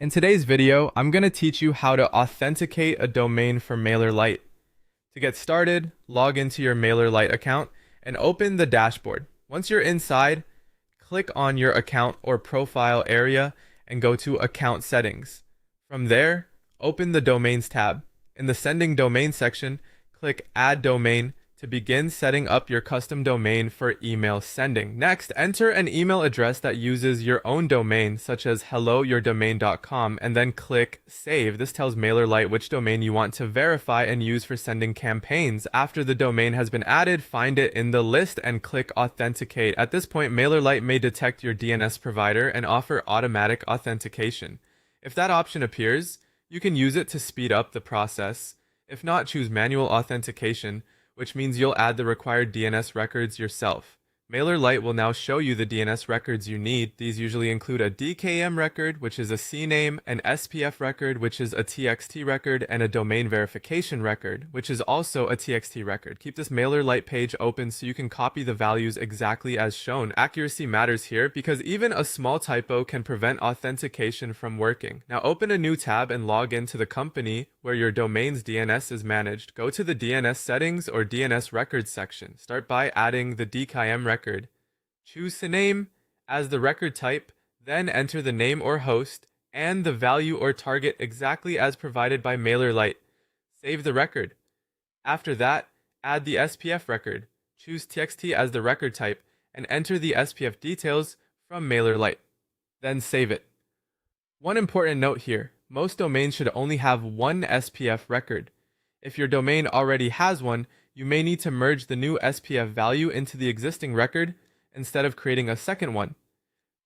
In today's video, I'm going to teach you how to authenticate a domain for Mailerlite. To get started, log into your Mailerlite account and open the dashboard. Once you're inside, click on your account or profile area and go to Account Settings. From there, open the Domains tab. In the Sending Domain section, click Add Domain to begin setting up your custom domain for email sending. Next, enter an email address that uses your own domain, such as helloyourdomain.com, and then click Save. This tells Mailerlite which domain you want to verify and use for sending campaigns. After the domain has been added, find it in the list and click Authenticate. At this point, Mailerlite may detect your DNS provider and offer automatic authentication. If that option appears, you can use it to speed up the process. If not, choose manual authentication, which means you'll add the required DNS records yourself. Mailerlite will now show you the DNS records you need. These usually include a DKIM record, which is a CNAME, an SPF record, which is a TXT record, and a domain verification record, which is also a TXT record. Keep this Mailerlite page open so you can copy the values exactly as shown. Accuracy matters here because even a small typo can prevent authentication from working. Now open a new tab and log into the company where your domain's DNS is managed. Go to the DNS settings or DNS records section. Start by adding the DKIM record. Choose the name as the record type, then enter the name or host and the value or target exactly as provided by Mailerlite. Save the record. After that, add the SPF record. Choose TXT as the record type and enter the SPF details from Mailerlite. Then save it. One important note here, most domains should only have one SPF record. If your domain already has one, you may need to merge the new SPF value into the existing record instead of creating a second one.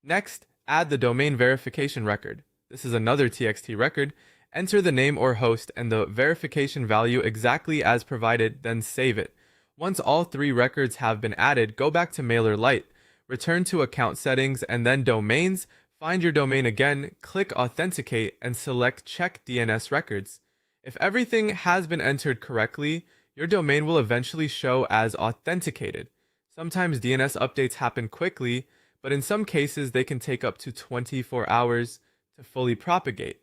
Next, add the domain verification record. This is another TXT record. Enter the name or host and the verification value exactly as provided, then save it. Once all three records have been added, go back to Mailerlite, return to Account Settings and then Domains, find your domain again, click Authenticate and select Check DNS Records. If everything has been entered correctly, your domain will eventually show as authenticated. Sometimes DNS updates happen quickly, but in some cases they can take up to 24 hours to fully propagate.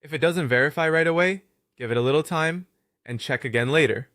If it doesn't verify right away, give it a little time and check again later.